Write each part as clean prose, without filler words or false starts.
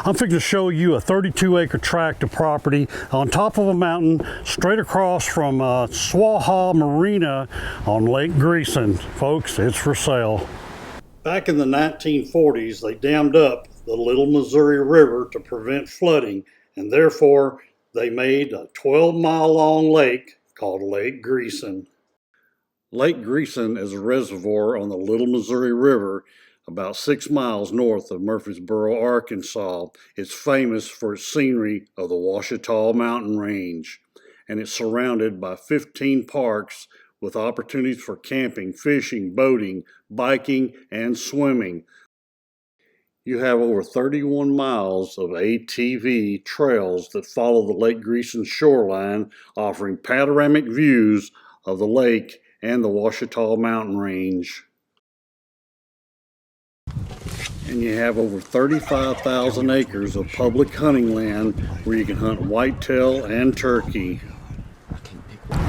I'm fixing to show you a 32-acre tract of property on top of a mountain straight across from Swaha Marina on Lake Greeson. Folks, it's for sale. Back in the 1940s, they dammed up the Little Missouri River to prevent flooding, and therefore they made a 12-mile-long lake called Lake Greeson. Lake Greeson is a reservoir on the Little Missouri River about 6 miles north of Murfreesboro, Arkansas. It's famous for its scenery of the Ouachita Mountain Range, and it's surrounded by 15 parks with opportunities for camping, fishing, boating, biking, and swimming. You have over 31 miles of ATV trails that follow the Lake Greeson shoreline, offering panoramic views of the lake and the Ouachita Mountain Range. And you have over 35,000 acres of public hunting land where you can hunt whitetail and turkey.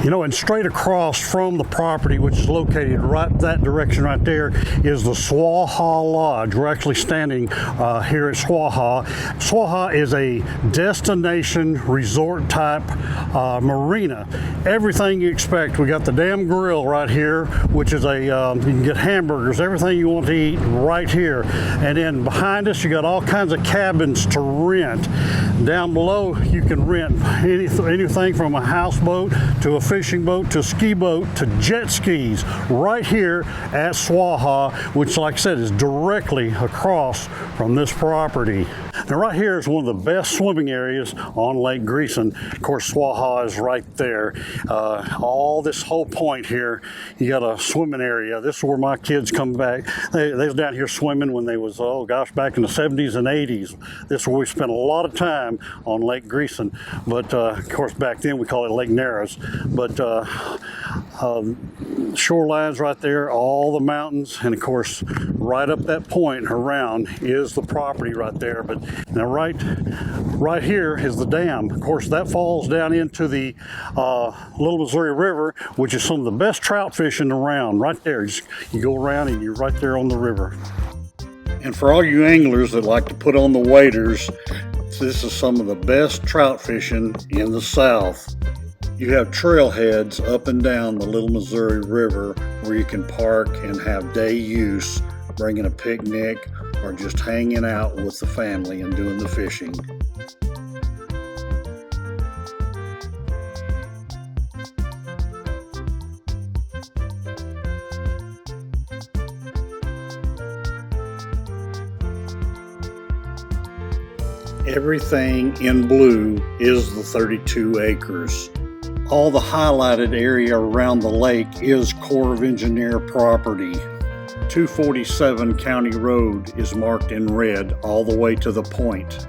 You know, and straight across from the property, which is located right that direction right there, is the Swaha Lodge. We're actually standing here at Swaha. Swaha is a destination resort type marina. Everything you expect. We got the damn grill right here, which is you can get hamburgers, everything you want to eat right here. And then behind us, you got all kinds of cabins to rent. Down below, you can rent anything from a houseboat to a fishing boat to a ski boat to jet skis right here at Swaha, which, like I said, is directly across from this property. Now right here is one of the best swimming areas on Lake Greeson. Of course, Swaha is right there. All this whole point here, you got a swimming area. This is where my kids come back. They was down here swimming when they was, oh gosh, back in the 70s and 80s. This is where we spent a lot of time on Lake Greeson. But of course, back then we called it Lake Narrows. But shorelines right there, all the mountains, and of course right up that point around is the property right there. But now right here is the dam. Of course that falls down into the Little Missouri River, which is some of the best trout fishing around right there. You go around and you're right there on the river. And for all you anglers that like to put on the waders, this is some of the best trout fishing in the South. You have trailheads up and down the Little Missouri River where you can park and have day use, bringing a picnic or just hanging out with the family and doing the fishing. Everything in blue is the 32 acres. All the highlighted area around the lake is Corps of Engineer property. 247 County Road is marked in red all the way to the point.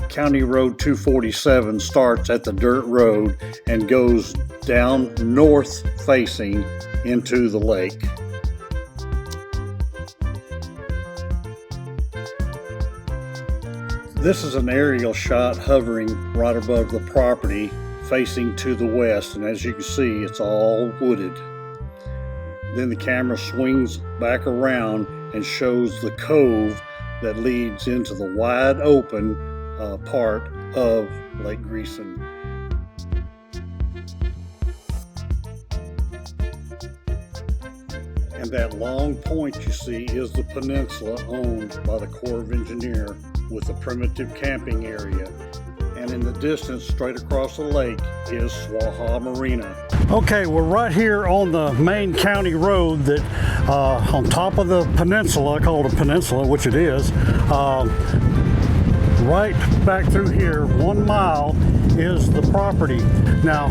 County Road 247 starts at the dirt road and goes down north facing into the lake. This is an aerial shot hovering right above the property facing to the west, and as you can see, it's all wooded. Then the camera swings back around and shows the cove that leads into the wide open part of Lake Greeson. And that long point you see is the peninsula owned by the Corps of Engineer with a primitive camping area. And in the distance, straight across the lake, is Swaha Marina. Okay, we're right here on the main county road that on top of the peninsula, I call it a peninsula, which it is. Right back through here, 1 mile, is the property. Now,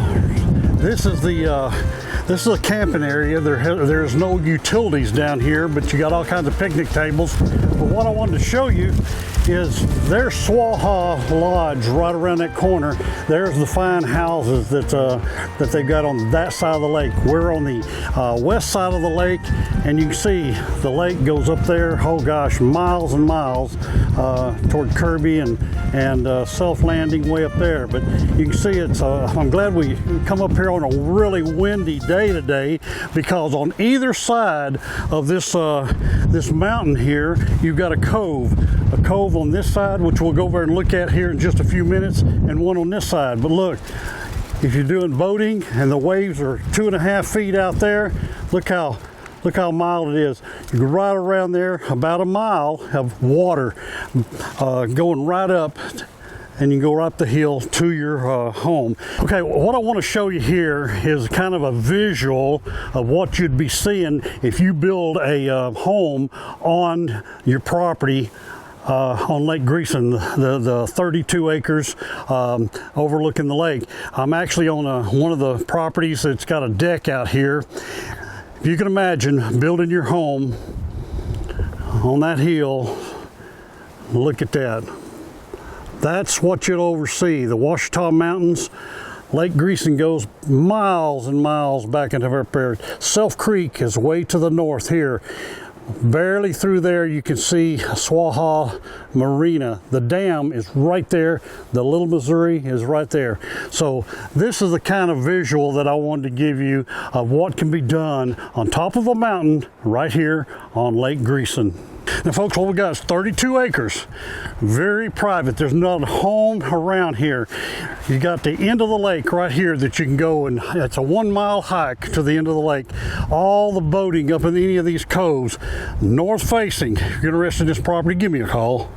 this is a camping area. There's no utilities down here, but you got all kinds of picnic tables. But what I wanted to show you is there's Swaha Lodge right around that corner. There's the fine houses that they've got on that side of the lake. We're on the west side of the lake, and you can see the lake goes up there, oh gosh, miles and miles toward Kirby and Self-Landing way up there. But you can see it's I'm glad we come up here on a really windy day today, because on either side of this this mountain here, you've got a cove on this side, which we'll go over and look at here in just a few minutes, and one on this side. But look, if you're doing boating and the waves are 2.5 feet out there, look how mild it is. You can ride around there about a mile of water going right up, and you can go right up the hill to your home. Okay, what I want to show you here is kind of a visual of what you'd be seeing if you build a home on your property on Lake Greeson, the 32 acres overlooking the lake. I'm actually on one of the properties that's got a deck out here. If you can imagine building your home on that hill, look at that. That's what you'll oversee, the Ouachita Mountains. Lake Greeson goes miles and miles back into our area. Self Creek is way to the north here. Barely through there you can see Swaha Marina. The dam is right there. The Little Missouri is right there. So this is the kind of visual that I wanted to give you of what can be done on top of a mountain right here on Lake Greeson. Now folks, what we got is 32 acres, very private. There's not a home around here. You got the end of the lake right here that you can go, and it's a 1 mile hike to the end of the lake. All the boating up in any of these coves, north facing. If you're interested in this property, give me a call.